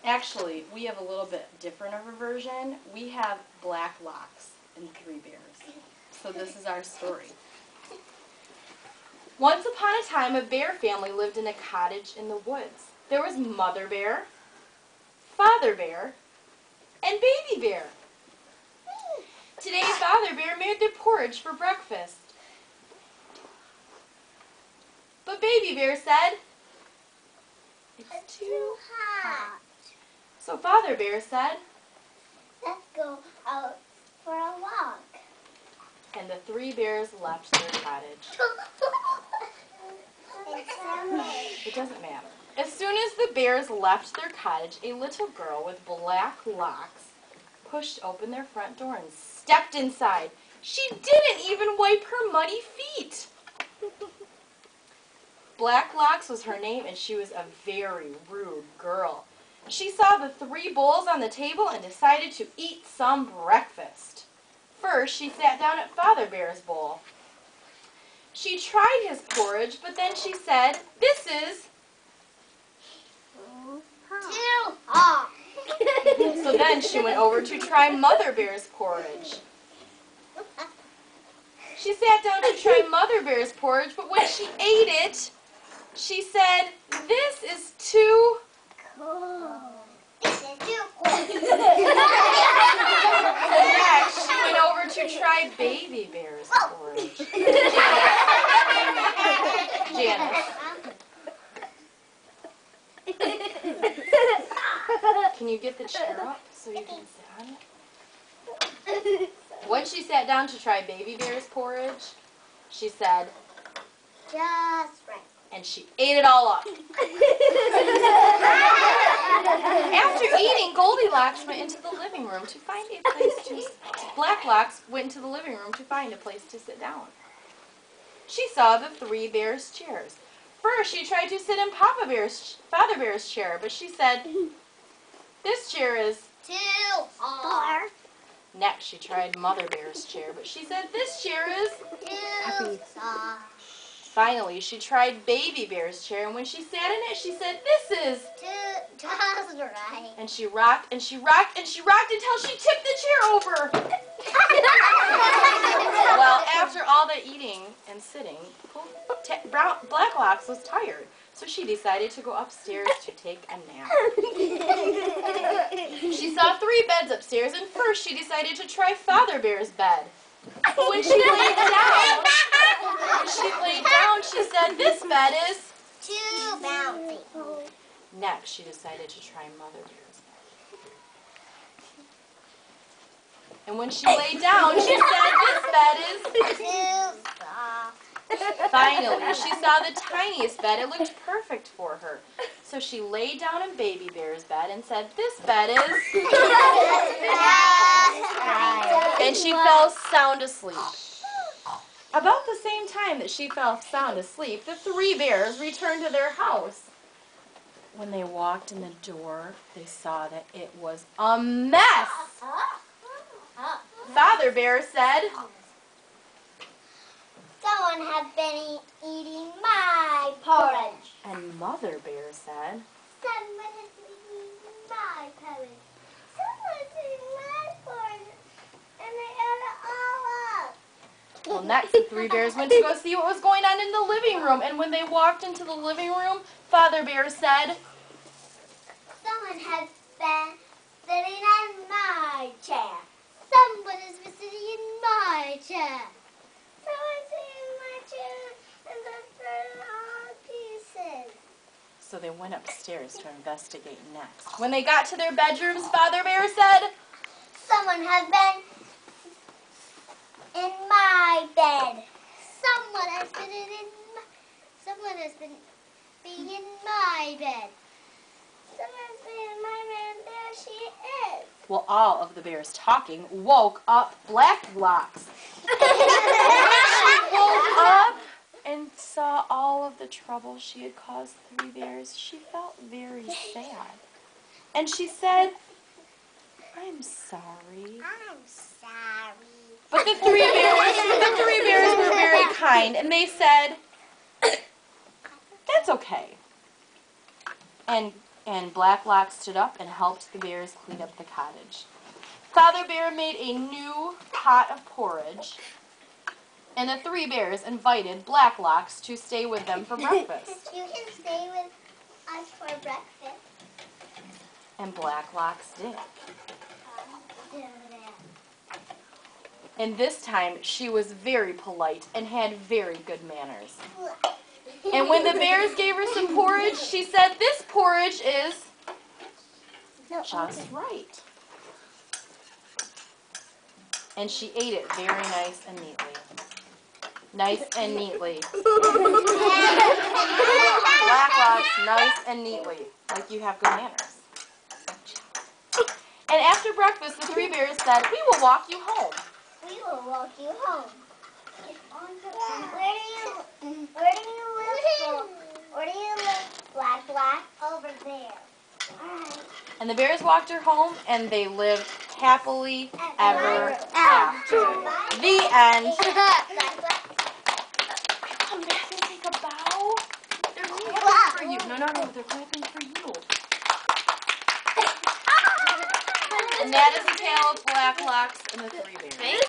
Actually, we have a little bit different of a version. We have black locks and 3 bears. So this is our story. Once upon a time, a bear family lived in a cottage in the woods. There was Mother Bear, Father Bear, and Baby Bear. Today, Father Bear made their porridge for breakfast. But Baby Bear said, "It's too hot." So Father Bear said, "Let's go out for a walk." And the 3 bears left their cottage. It doesn't matter. As soon as the bears left their cottage, a little girl with black locks pushed open their front door and stepped inside. She didn't even wipe her muddy feet. Black Locks was her name, and she was a very rude girl. She saw the 3 bowls on the table and decided to eat some breakfast. First, she sat down at Father Bear's bowl. She tried his porridge, but then she said, "This is too hot." So then she went over to try Mother Bear's porridge. She sat down to try Mother Bear's porridge, but when she ate it, she said, "This is too cold." This is too cold. So next, she went over to try Baby Bear's porridge. Janice. Can you get the chair up so you can sit on it? When she sat down to try Baby Bear's porridge, she said, "Just right." And she ate it all up. After eating, Goldilocks went into the living room to find a place to Black Locks went into the living room to find a place to sit down. She saw the 3 bears' chairs. First, she tried to sit in Father Bear's chair, but she said, "This chair is too hard." Next, she tried Mother Bear's chair, but she said, "This chair is too soft." Finally, she tried Baby Bear's chair, and when she sat in it, she said, "This is just right." And she rocked and she rocked and she rocked until she tipped the chair over. Well, after all the eating and sitting, Black Locks was tired, so she decided to go upstairs to take a nap. She saw 3 beds upstairs, and first she decided to try Father Bear's bed. But when she laid down, she said, "This bed is too bouncy." Next, she decided to try Mother Bear's bed. And when she lay down, she said, "This bed is too soft." Finally, she saw the tiniest bed. It looked perfect for her. So she lay down in Baby Bear's bed and said, "This bed is..." And she fell sound asleep. About the same time that she fell sound asleep, the 3 bears returned to their house. When they walked in the door, they saw that it was a mess. Father Bear said, "Someone has been eating my porridge." And Mother Bear said, "Someone has been eating my porridge. Someone has been eating my porridge, and they ate it all up." Well, next the 3 bears went to go see what was going on in the living room. And when they walked into the living room, Father Bear said, "Someone has been sitting in my chair. Someone has been sitting in my chair. Someone's sitting in my chair, and they're burning all to pieces." So they went upstairs to investigate next. When they got to their bedrooms, Father Bear said, "Someone has been in my bed. Someone has been someone has been being in my bed. Someone has been in my bed, and there she is." Well, all of the bears talking woke up Black Locks. She woke up and saw all of the trouble she had caused 3 bears. She felt very sad. And she said, "I'm sorry." "I'm sorry." But the 3 bears were very kind, and they said, "That's okay." And And Blacklock stood up and helped the bears clean up the cottage. Father Bear made a new pot of porridge, and the 3 bears invited Blacklocks to stay with them for breakfast. You can stay with us for breakfast. And Blacklocks did. And this time, she was very polite and had very good manners. And when the bears gave her some porridge, she said, "This porridge is just right." And she ate it very nice and neatly. Nice and neatly. Blacklocks, nice and neatly. Like you have good manners. And after breakfast, the 3 bears said, "We will walk you home." We will walk you home. Where do you live, Black? Over there. Alright. And the bears walked her home, and they lived happily ever after. The end. Come back and take a bow. They're clapping for you. No, they're clapping for you. And that is the tale of Blacklocks and the 3 bears.